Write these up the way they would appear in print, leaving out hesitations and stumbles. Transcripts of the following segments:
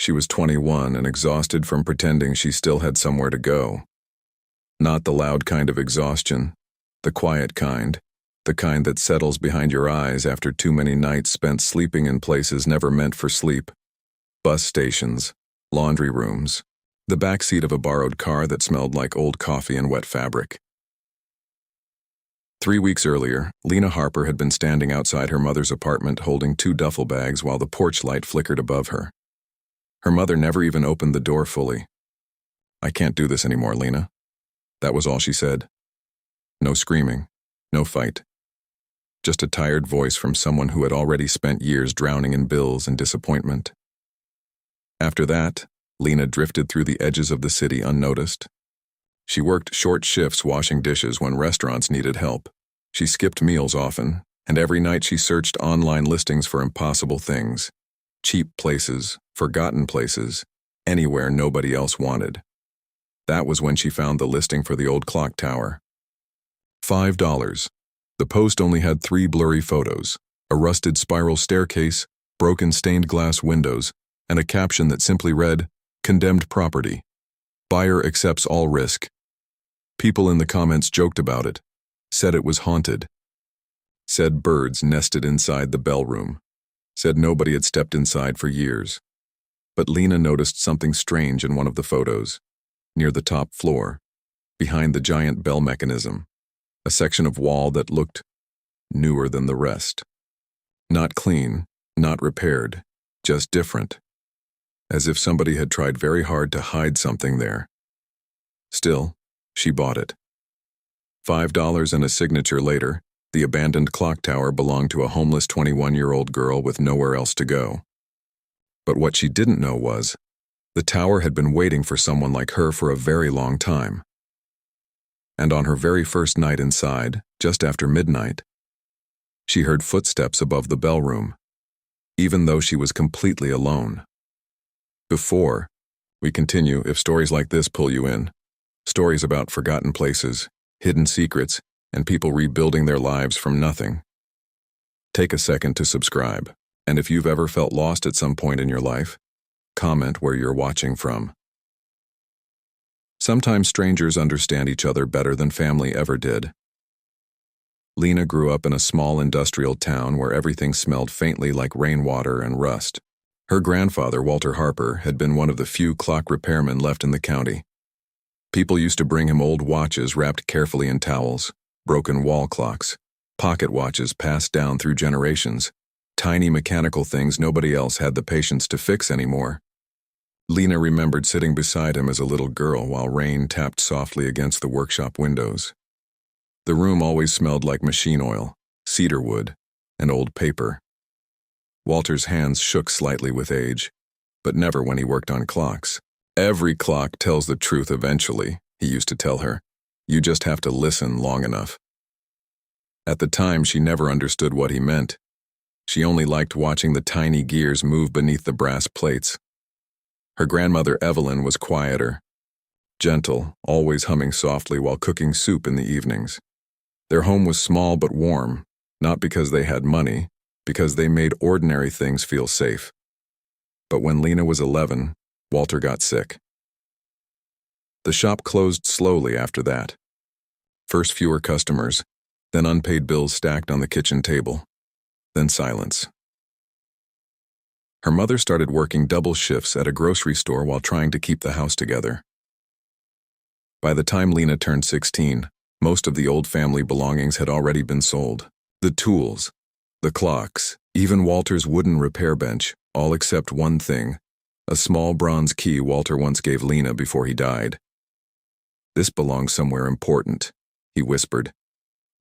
She was 21 and exhausted from pretending she still had somewhere to go. Not the loud kind of exhaustion, the quiet kind, the kind that settles behind your eyes after too many nights spent sleeping in places never meant for sleep. Bus stations, laundry rooms, the backseat of a borrowed car that smelled like old coffee and wet fabric. 3 weeks earlier, Lena Harper had been standing outside her mother's apartment holding 2 duffel bags while the porch light flickered above her. Her mother never even opened the door fully. "I can't do this anymore, Lena." That was all she said. No screaming, no fight. Just a tired voice from someone who had already spent years drowning in bills and disappointment. After that, Lena drifted through the edges of the city unnoticed. She worked short shifts washing dishes when restaurants needed help. She skipped meals often, and every night she searched online listings for impossible things. Cheap places, forgotten places, anywhere nobody else wanted. That was when she found the listing for the old clock tower. $5. The post only had 3 blurry photos, a rusted spiral staircase, broken stained glass windows, and a caption that simply read, "Condemned property. Buyer accepts all risk." People in the comments joked about it, said it was haunted, said birds nested inside the bell room, said nobody had stepped inside for years. But Lena noticed something strange in one of the photos, near the top floor, behind the giant bell mechanism, a section of wall that looked newer than the rest. Not clean, not repaired, just different, as if somebody had tried very hard to hide something there. Still, she bought it. $5 and a signature later, the abandoned clock tower belonged to a homeless 21-year-old girl with nowhere else to go. But what she didn't know was, the tower had been waiting for someone like her for a very long time. And on her very first night inside, just after midnight, she heard footsteps above the bell room, even though she was completely alone. Before we continue, if stories like this pull you in, stories about forgotten places, hidden secrets, and people rebuilding their lives from nothing, take a second to subscribe. And if you've ever felt lost at some point in your life, comment where you're watching from. Sometimes strangers understand each other better than family ever did. Lena grew up in a small industrial town where everything smelled faintly like rainwater and rust. Her grandfather, Walter Harper, had been one of the few clock repairmen left in the county. People used to bring him old watches wrapped carefully in towels, broken wall clocks, pocket watches passed down through generations, tiny mechanical things nobody else had the patience to fix anymore. Lena remembered sitting beside him as a little girl while rain tapped softly against the workshop windows. The room always smelled like machine oil, cedar wood, and old paper. Walter's hands shook slightly with age, but never when he worked on clocks. "Every clock tells the truth eventually," he used to tell her. "You just have to listen long enough." At the time, she never understood what he meant. She only liked watching the tiny gears move beneath the brass plates. Her grandmother Evelyn was quieter, gentle, always humming softly while cooking soup in the evenings. Their home was small but warm, not because they had money, because they made ordinary things feel safe. But when Lena was 11, Walter got sick. The shop closed slowly after that. First fewer customers, then unpaid bills stacked on the kitchen table, then silence. Her mother started working double shifts at a grocery store while trying to keep the house together. By the time Lena turned 16, most of the old family belongings had already been sold. The tools, the clocks, even Walter's wooden repair bench, all except one thing, a small bronze key Walter once gave Lena before he died. "This belongs somewhere important," he whispered,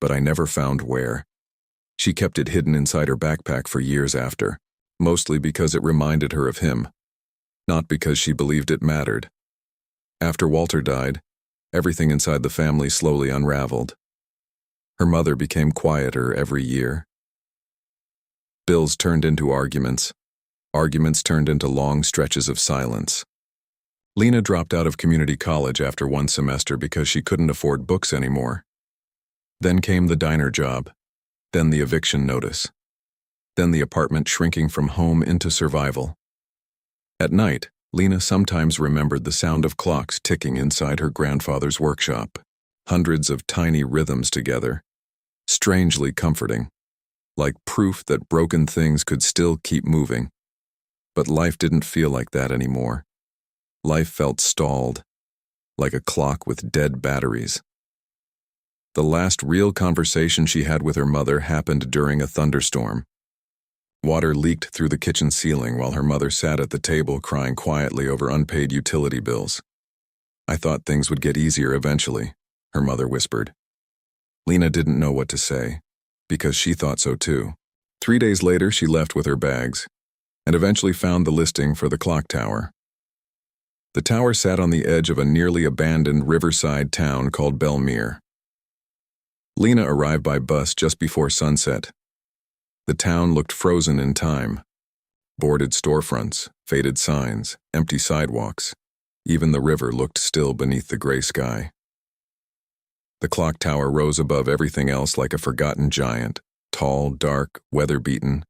but I never found where. She kept it hidden inside her backpack for years after, mostly because it reminded her of him, not because she believed it mattered. After Walter died, everything inside the family slowly unraveled. Her mother became quieter every year. Bills turned into arguments. Arguments turned into long stretches of silence. Lena dropped out of community college after one semester because she couldn't afford books anymore. Then came the diner job, then the eviction notice, then the apartment shrinking from home into survival. At night, Lena sometimes remembered the sound of clocks ticking inside her grandfather's workshop, hundreds of tiny rhythms together, strangely comforting, like proof that broken things could still keep moving. But life didn't feel like that anymore. Life felt stalled, like a clock with dead batteries. The last real conversation she had with her mother happened during a thunderstorm. Water leaked through the kitchen ceiling while her mother sat at the table crying quietly over unpaid utility bills. "I thought things would get easier eventually," her mother whispered. Lena didn't know what to say, because she thought so too. 3 days later, she left with her bags, and eventually found the listing for the clock tower. The tower sat on the edge of a nearly abandoned riverside town called Belmere. Lena arrived by bus just before sunset. The town looked frozen in time. Boarded storefronts, faded signs, empty sidewalks. Even the river looked still beneath the gray sky. The clock tower rose above everything else like a forgotten giant, tall, dark, weather-beaten.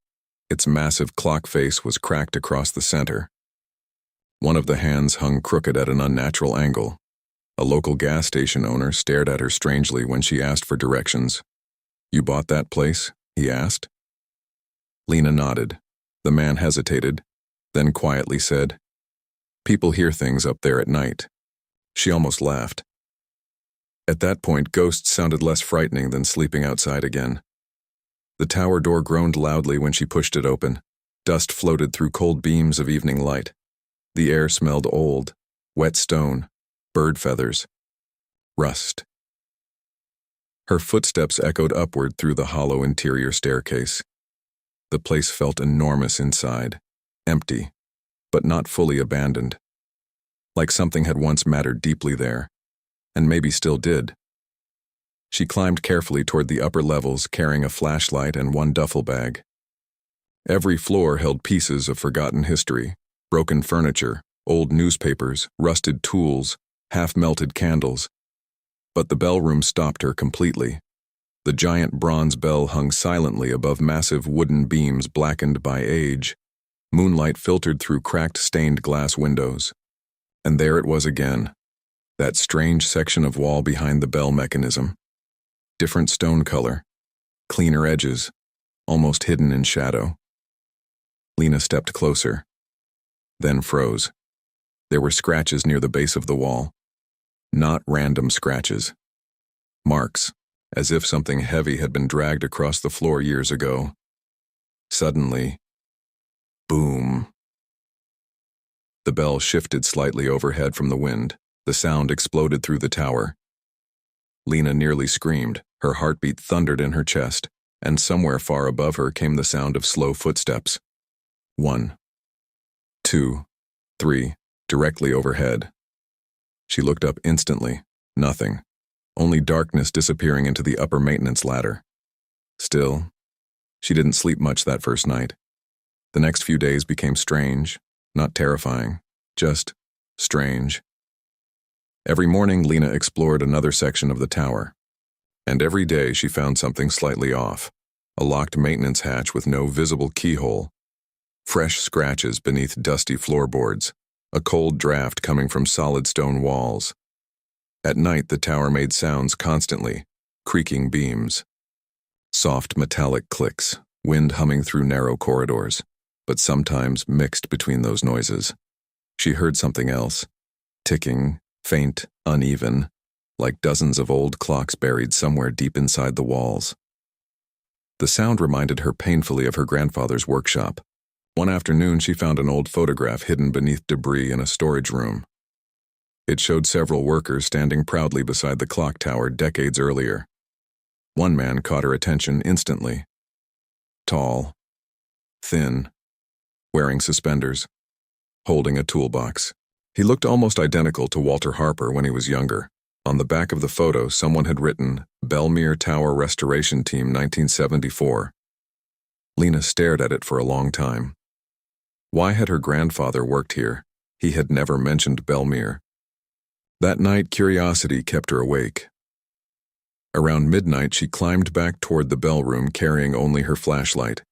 Its massive clock face was cracked across the center. One of the hands hung crooked at an unnatural angle. A local gas station owner stared at her strangely when she asked for directions. "You bought that place?" he asked. Lena nodded. The man hesitated, then quietly said, "People hear things up there at night." She almost laughed. At that point, ghosts sounded less frightening than sleeping outside again. The tower door groaned loudly when she pushed it open. Dust floated through cold beams of evening light. The air smelled old, wet stone, bird feathers, rust. Her footsteps echoed upward through the hollow interior staircase. The place felt enormous inside, empty, but not fully abandoned. Like something had once mattered deeply there, and maybe still did. She climbed carefully toward the upper levels, carrying a flashlight and one duffel bag. Every floor held pieces of forgotten history, broken furniture, old newspapers, rusted tools, half-melted candles. But the bellroom stopped her completely. The giant bronze bell hung silently above massive wooden beams blackened by age. Moonlight filtered through cracked stained glass windows. And there it was again, that strange section of wall behind the bell mechanism. Different stone color, cleaner edges, almost hidden in shadow. Lena stepped closer, then froze. There were scratches near the base of the wall. Not random scratches. Marks, as if something heavy had been dragged across the floor years ago. Suddenly, boom. The bell shifted slightly overhead from the wind. The sound exploded through the tower. Lena nearly screamed. Her heartbeat thundered in her chest, and somewhere far above her came the sound of slow footsteps. 1, 2, 3, directly overhead. She looked up instantly. Nothing. Only darkness disappearing into the upper maintenance ladder. Still, she didn't sleep much that first night. The next few days became strange, not terrifying, just strange. Every morning, Lena explored another section of the tower. And every day she found something slightly off. A locked maintenance hatch with no visible keyhole. Fresh scratches beneath dusty floorboards. A cold draft coming from solid stone walls. At night, the tower made sounds constantly, creaking beams. Soft metallic clicks, wind humming through narrow corridors, but sometimes mixed between those noises. She heard something else, ticking, faint, uneven, like dozens of old clocks buried somewhere deep inside the walls. The sound reminded her painfully of her grandfather's workshop. One afternoon, she found an old photograph hidden beneath debris in a storage room. It showed several workers standing proudly beside the clock tower decades earlier. One man caught her attention instantly. Tall, thin, wearing suspenders, holding a toolbox. He looked almost identical to Walter Harper when he was younger. On the back of the photo, someone had written, "Belmere Tower Restoration Team 1974. Lena stared at it for a long time. Why had her grandfather worked here? He had never mentioned Belmere. That night, curiosity kept her awake. Around midnight, she climbed back toward the bell room carrying only her flashlight.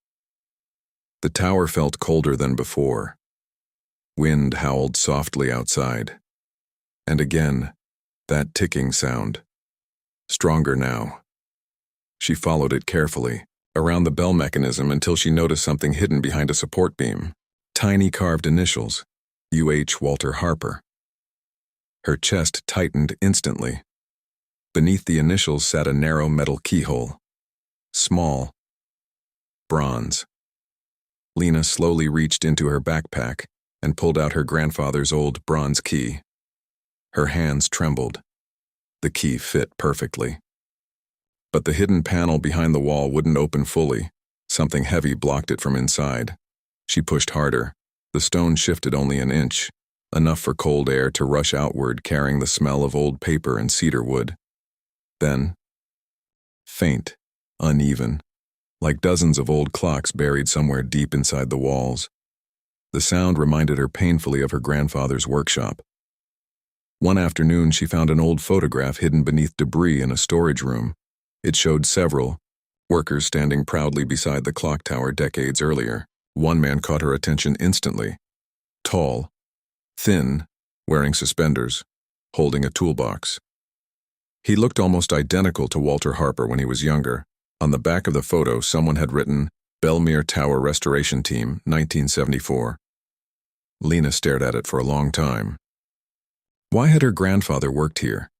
The tower felt colder than before. Wind howled softly outside. And again, that ticking sound. Stronger now. She followed it carefully, around the bell mechanism until she noticed something hidden behind a support beam. Tiny carved initials, UH Walter Harper. Her chest tightened instantly. Beneath the initials sat a narrow metal keyhole. Small. Bronze. Lena slowly reached into her backpack and pulled out her grandfather's old bronze key. Her hands trembled. The key fit perfectly. But the hidden panel behind the wall wouldn't open fully. Something heavy blocked it from inside. She pushed harder. The stone shifted only an inch, enough for cold air to rush outward, carrying the smell of old paper and cedar wood. Then, faint, uneven, like dozens of old clocks buried somewhere deep inside the walls. The sound reminded her painfully of her grandfather's workshop. One afternoon, she found an old photograph hidden beneath debris in a storage room. It showed several workers standing proudly beside the clock tower decades earlier. One man caught her attention instantly. Tall, thin, wearing suspenders, holding a toolbox. He looked almost identical to Walter Harper when he was younger. On the back of the photo, someone had written, Belmere Tower Restoration Team, 1974. Lena stared at it for a long time. Why had her grandfather worked here?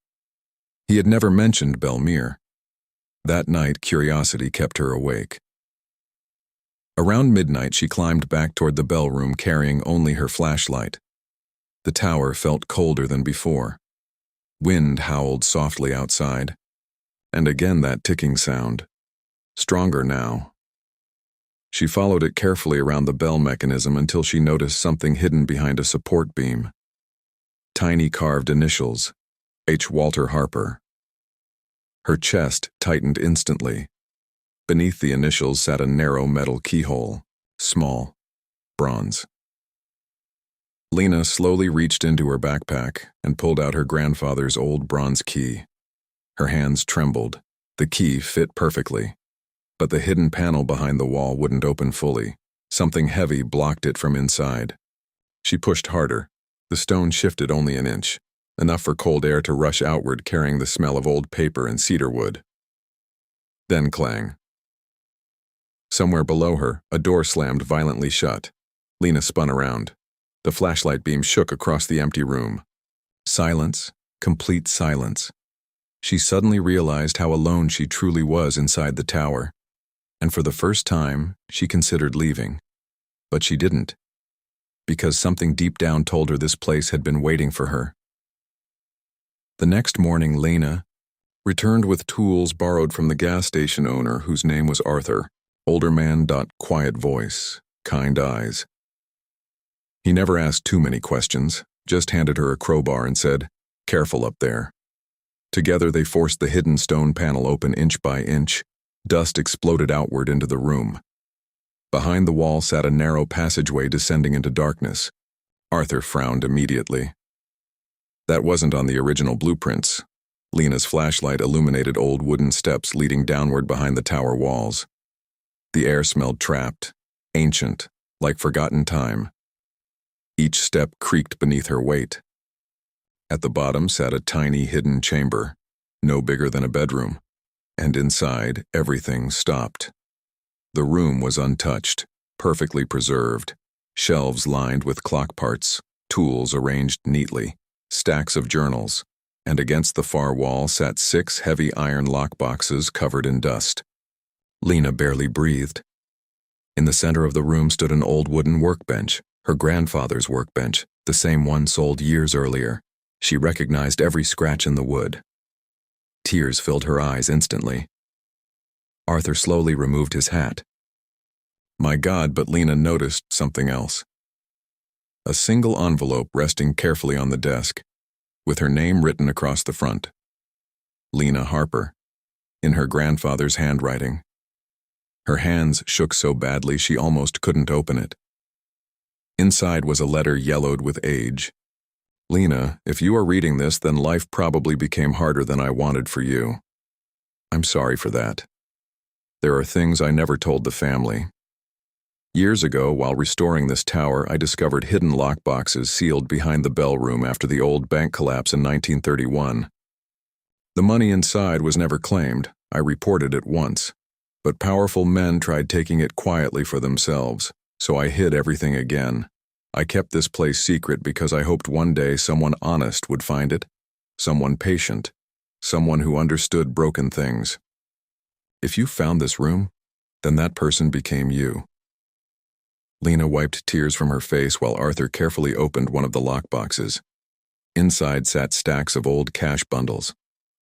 He had never mentioned Belmere. That night, curiosity kept her awake. Around midnight, she climbed back toward the bell room carrying only her flashlight. The tower felt colder than before. Wind howled softly outside. And again that ticking sound. Stronger now. She followed it carefully around the bell mechanism until she noticed something hidden behind a support beam. Tiny carved initials, H. Walter Harper. Her chest tightened instantly. Beneath the initials sat a narrow metal keyhole, small, bronze. Lena slowly reached into her backpack and pulled out her grandfather's old bronze key. Her hands trembled. The key fit perfectly. But the hidden panel behind the wall wouldn't open fully. Something heavy blocked it from inside. She pushed harder. The stone shifted only an inch, enough for cold air to rush outward, carrying the smell of old paper and cedar wood. Then clang. Somewhere below her, a door slammed violently shut. Lena spun around. The flashlight beam shook across the empty room. Silence, complete silence. She suddenly realized how alone she truly was inside the tower. And for the first time, she considered leaving. But she didn't. Because something deep down told her this place had been waiting for her. The next morning, Lena returned with tools borrowed from the gas station owner, whose name was Arthur. Older man, quiet voice, kind eyes. He never asked too many questions, just handed her a crowbar and said, "Careful up there." Together they forced the hidden stone panel open inch by inch. Dust exploded outward into the room. Behind the wall sat a narrow passageway descending into darkness. Arthur frowned immediately. That wasn't on the original blueprints. Lena's flashlight illuminated old wooden steps leading downward behind the tower walls. The air smelled trapped, ancient, like forgotten time. Each step creaked beneath her weight. At the bottom sat a tiny hidden chamber, no bigger than a bedroom, and inside everything stopped. The room was untouched, perfectly preserved, shelves lined with clock parts, tools arranged neatly, stacks of journals, and against the far wall sat 6 heavy iron lockboxes covered in dust. Lena barely breathed. In the center of the room stood an old wooden workbench, her grandfather's workbench, the same one sold years earlier. She recognized every scratch in the wood. Tears filled her eyes instantly. Arthur slowly removed his hat. My God, but Lena noticed something else. A single envelope resting carefully on the desk, with her name written across the front. Lena Harper, in her grandfather's handwriting. Her hands shook so badly she almost couldn't open it. Inside was a letter yellowed with age. Lena, if you are reading this, then life probably became harder than I wanted for you. I'm sorry for that. There are things I never told the family. Years ago, while restoring this tower, I discovered hidden lockboxes sealed behind the bell room after the old bank collapse in 1931. The money inside was never claimed. I reported it once. But powerful men tried taking it quietly for themselves, so I hid everything again. I kept this place secret because I hoped one day someone honest would find it, someone patient, someone who understood broken things. If you found this room, then that person became you. Lena wiped tears from her face while Arthur carefully opened one of the lockboxes. Inside sat stacks of old cash bundles,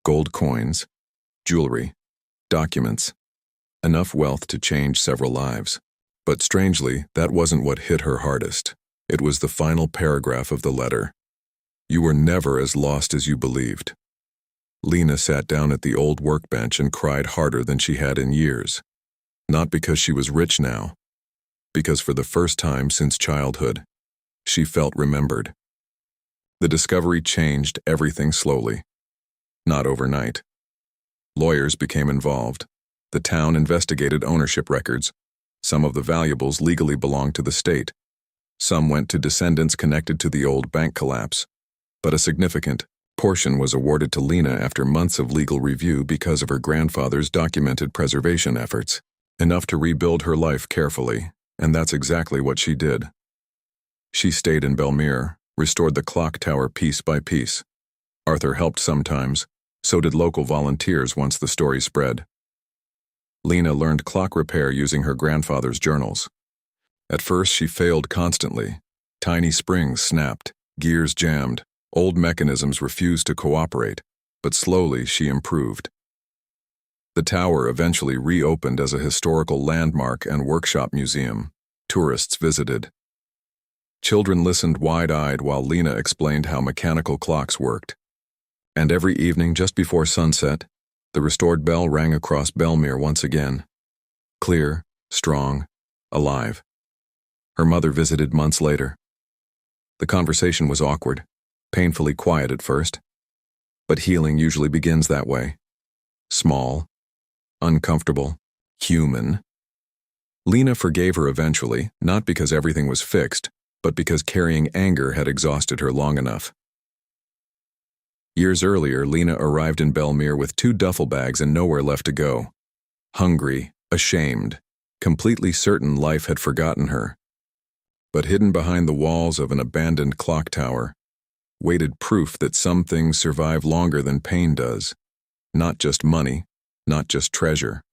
gold coins, jewelry, documents, enough wealth to change several lives. But strangely, that wasn't what hit her hardest. It was the final paragraph of the letter. You were never as lost as you believed. Lena sat down at the old workbench and cried harder than she had in years. Not because she was rich now, because for the first time since childhood, she felt remembered. The discovery changed everything slowly. Not overnight. Lawyers became involved. The town investigated ownership records. Some of the valuables legally belonged to the state. Some went to descendants connected to the old bank collapse. But a significant portion was awarded to Lena after months of legal review because of her grandfather's documented preservation efforts. Enough to rebuild her life carefully, and that's exactly what she did. She stayed in Belmere, restored the clock tower piece by piece. Arthur helped sometimes, so did local volunteers once the story spread. Lena learned clock repair using her grandfather's journals. At first, she failed constantly. Tiny springs snapped, gears jammed, old mechanisms refused to cooperate, but slowly she improved. The tower eventually reopened as a historical landmark and workshop museum. Tourists visited. Children listened wide-eyed while Lena explained how mechanical clocks worked. And every evening just before sunset, the restored bell rang across Belmere once again. Clear, strong, alive. Her mother visited months later. The conversation was awkward, painfully quiet at first. But healing usually begins that way. Small, uncomfortable, human. Lena forgave her eventually, not because everything was fixed, but because carrying anger had exhausted her long enough. Years earlier, Lena arrived in Belmere with 2 duffel bags and nowhere left to go. Hungry, ashamed, completely certain life had forgotten her. But hidden behind the walls of an abandoned clock tower, waited proof that some things survive longer than pain does. Not just money, not just treasure.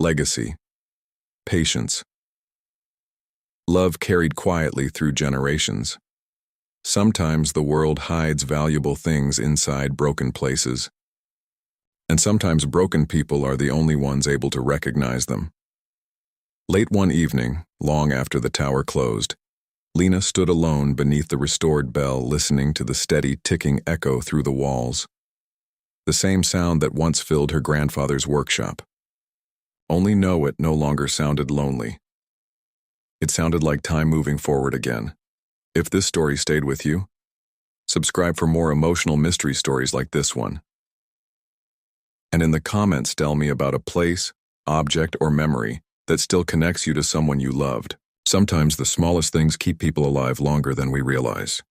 Legacy. Patience. Love carried quietly through generations. Sometimes the world hides valuable things inside broken places. And sometimes broken people are the only ones able to recognize them. Late one evening, long after the tower closed, Lena stood alone beneath the restored bell, listening to the steady ticking echo through the walls. The same sound that once filled her grandfather's workshop. Only know it no longer sounded lonely. It sounded like time moving forward again. If this story stayed with you, subscribe for more emotional mystery stories like this one. And in the comments, tell me about a place, object, or memory that still connects you to someone you loved. Sometimes the smallest things keep people alive longer than we realize.